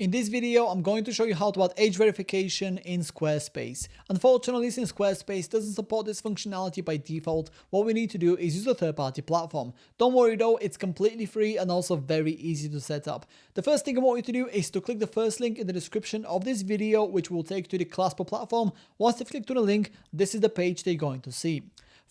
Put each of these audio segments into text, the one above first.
In this video, I'm going to show you how to add age verification in Squarespace. Unfortunately, since Squarespace doesn't support this functionality by default, what we need to do is use a third-party platform. Don't worry though, it's completely free and also very easy to set up. The first thing I want you to do is to click the first link in the description of this video, which will take you to the Claspo platform. Once you've clicked on the link, this is the page that you're going to see.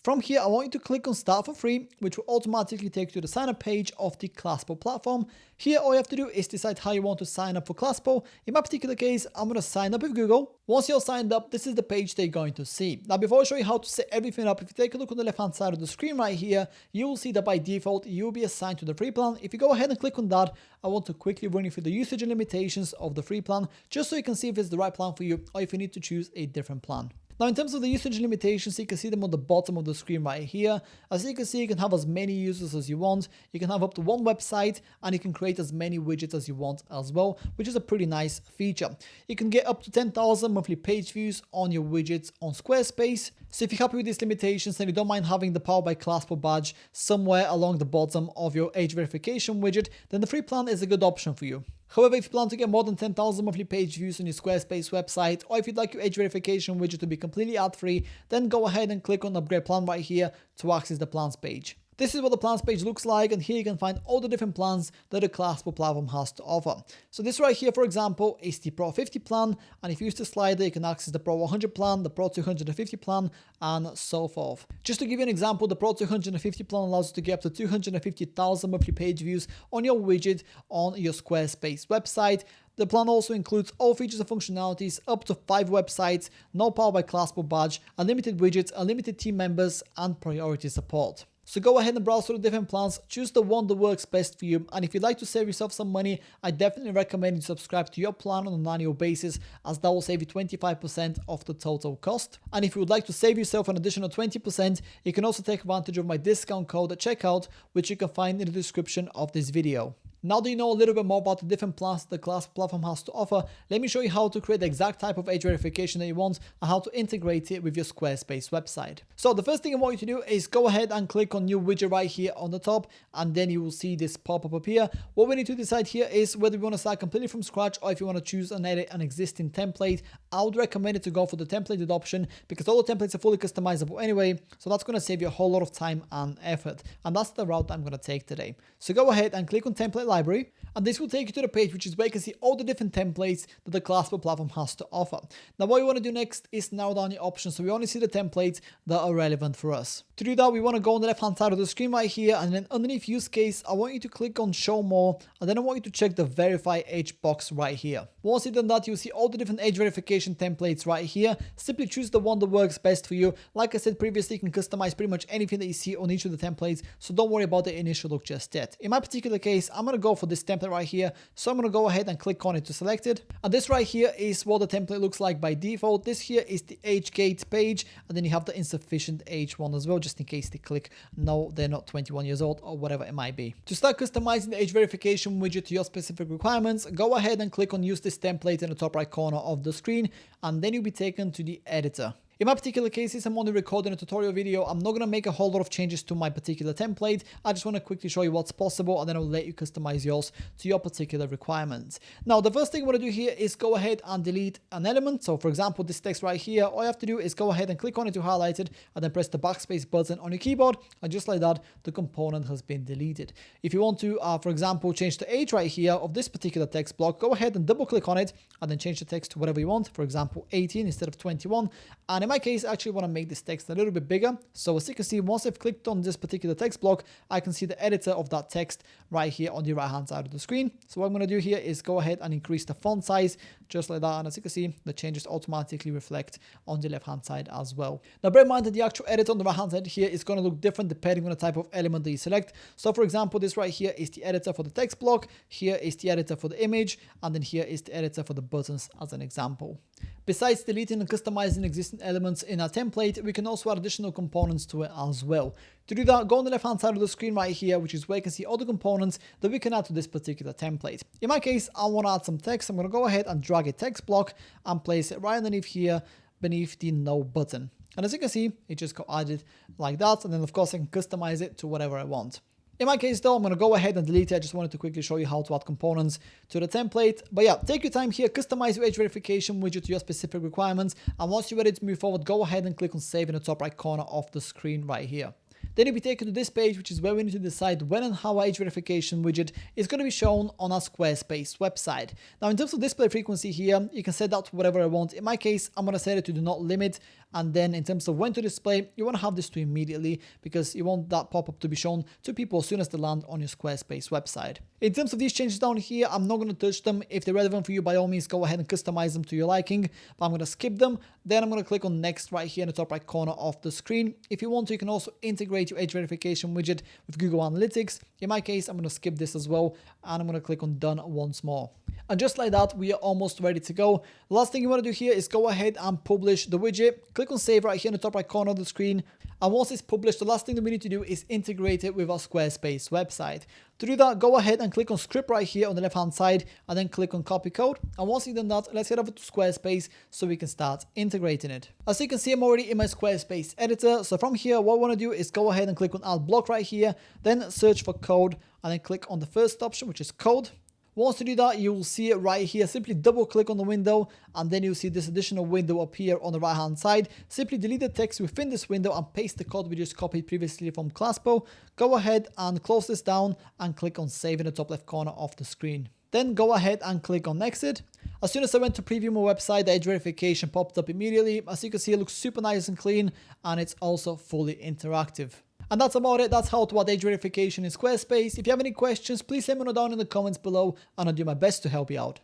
From here, I want you to click on Start for Free, which will automatically take you to the sign up page of the Claspo platform. Here, all you have to do is decide how you want to sign up for Claspo. In my particular case, I'm going to sign up with Google. Once you're signed up, this is the page that you're going to see. Now, before I show you how to set everything up, if you take a look on the left-hand side of the screen right here, you will see that by default, you'll be assigned to the free plan. If you go ahead and click on that, I want to quickly run you through the usage and limitations of the free plan, just so you can see if it's the right plan for you or if you need to choose a different plan. Now, in terms of the usage limitations, you can see them on the bottom of the screen right here. As you can see, you can have as many users as you want. You can have up to one website and you can create as many widgets as you want as well, which is a pretty nice feature. You can get up to 10,000 monthly page views on your widgets on Squarespace. So if you're happy with these limitations and you don't mind having the Powered by Claspo badge somewhere along the bottom of your age verification widget, then the free plan is a good option for you. However, if you plan to get more than 10,000 monthly page views on your Squarespace website, or if you'd like your age verification widget to be completely ad-free, then go ahead and click on Upgrade Plan right here to access the plans page. This is what the plans page looks like, and here you can find all the different plans that the Claspo platform has to offer. So this right here, for example, is the Pro 50 plan, and if you use the slider, you can access the Pro 100 plan, the Pro 250 plan, and so forth. Just to give you an example, the Pro 250 plan allows you to get up to 250,000 monthly page views on your widget on your Squarespace website. The plan also includes all features and functionalities, up to 5 websites, no Powered by Claspo badge, unlimited widgets, unlimited team members, and priority support. So go ahead and browse through the different plans, choose the one that works best for you, and if you'd like to save yourself some money, I definitely recommend you subscribe to your plan on an annual basis, as that will save you 25% of the total cost. And if you would like to save yourself an additional 20%, you can also take advantage of my discount code at checkout, which you can find in the description of this video. Now that you know a little bit more about the different plans the Claspo platform has to offer, let me show you how to create the exact type of age verification that you want and how to integrate it with your Squarespace website. So the first thing I want you to do is go ahead and click on new widget right here on the top, and then you will see this pop-up appear. What we need to decide here is whether we want to start completely from scratch or if you want to choose and edit an existing template. I would recommend it to go for the templated option because all the templates are fully customizable anyway, so that's going to save you a whole lot of time and effort, and that's the route I'm going to take today. So go ahead and click on template library, and this will take you to the page which is where you can see all the different templates that the Claspo platform has to offer. Now what we want to do next is narrow down your options so we only see the templates that are relevant for us. To do that, we want to go on the left hand side of the screen right here, and then underneath use case, I want you to click on show more, and then I want you to check the verify age box right here. Once you've done that, you'll see all the different age verification templates right here. Simply choose the one that works best for you. Like I said previously, you can customize pretty much anything that you see on each of the templates, so don't worry about the initial look just yet. In my particular case, I'm going to go for this template right here, so I'm going to go ahead and click on it to select it, and this right here is what the template looks like by default. This here is the age gate page, and then you have the insufficient age one as well, just in case they click no, they're not 21 years old or whatever it might be. To start customizing the age verification widget to your specific requirements, go ahead and click on use this template in the top right corner of the screen, and then you'll be taken to the editor. In my particular case, since I'm only recording a tutorial video, I'm not going to make a whole lot of changes to my particular template. I just want to quickly show you what's possible, and then I'll let you customize yours to your particular requirements. Now, the first thing we're going to do here is go ahead and delete an element. So for example, this text right here, all you have to do is go ahead and click on it to highlight it, and then press the backspace button on your keyboard, and just like that, the component has been deleted. If you want to, for example, change the age right here of this particular text block, go ahead and double click on it, and then change the text to whatever you want. For example, 18 instead of 21. And in my case, I actually want to make this text a little bit bigger. So as you can see, once I've clicked on this particular text block, I can see the editor of that text right here on the right hand side of the screen. So what I'm going to do here is go ahead and increase the font size just like that. And as you can see, the changes automatically reflect on the left hand side as well. Now bear in mind that the actual editor on the right hand side here is going to look different depending on the type of element that you select. So for example, this right here is the editor for the text block, here is the editor for the image, and then here is the editor for the buttons as an example. Besides deleting and customizing existing elements in our template, we can also add additional components to it as well. To do that, go on the left hand side of the screen right here, which is where you can see all the components that we can add to this particular template. In my case, I want to add some text. I'm going to go ahead and drag a text block and place it right underneath here beneath the no button. And as you can see, it just got added like that. And then of course I can customize it to whatever I want. In my case though, I'm going to go ahead and delete it. I just wanted to quickly show you how to add components to the template. But yeah, take your time here, customize your age verification widget to your specific requirements. And once you're ready to move forward, go ahead and click on save in the top right corner of the screen right here. Then you'll be taken to this page, which is where we need to decide when and how our age verification widget is going to be shown on our Squarespace website. Now, in terms of display frequency here, you can set that to whatever I want. In my case, I'm going to set it to do not limit. And then in terms of when to display, you want to have this to immediately because you want that pop-up to be shown to people as soon as they land on your Squarespace website. In terms of these changes down here, I'm not going to touch them. If they're relevant for you, by all means, go ahead and customize them to your liking. But I'm going to skip them. Then I'm going to click on next right here in the top right corner of the screen. If you want to, you can also integrate your age verification widget with Google Analytics. In my case, I'm going to skip this as well. And I'm going to click on done once more. And just like that, we are almost ready to go. The last thing you want to do here is go ahead and publish the widget. Click on save right here in the top right corner of the screen. And once it's published, the last thing that we need to do is integrate it with our Squarespace website. To do that, go ahead and click on script right here on the left hand side and then click on copy code. And once you've done that, let's head over to Squarespace so we can start integrating it. As you can see, I'm already in my Squarespace editor. So from here, what I want to do is go ahead and click on add block right here, then search for code and then click on the first option, which is code. Once you do that, you will see it right here. Simply double click on the window and then you'll see this additional window appear on the right hand side. Simply delete the text within this window and paste the code we just copied previously from Classpo. Go ahead and close this down and click on save in the top left corner of the screen. Then go ahead and click on exit. As soon as I went to preview my website, the age verification popped up immediately. As you can see, it looks super nice and clean and it's also fully interactive. And that's about it. That's how to add age verification in Squarespace. If you have any questions, please let me know down in the comments below and I'll do my best to help you out.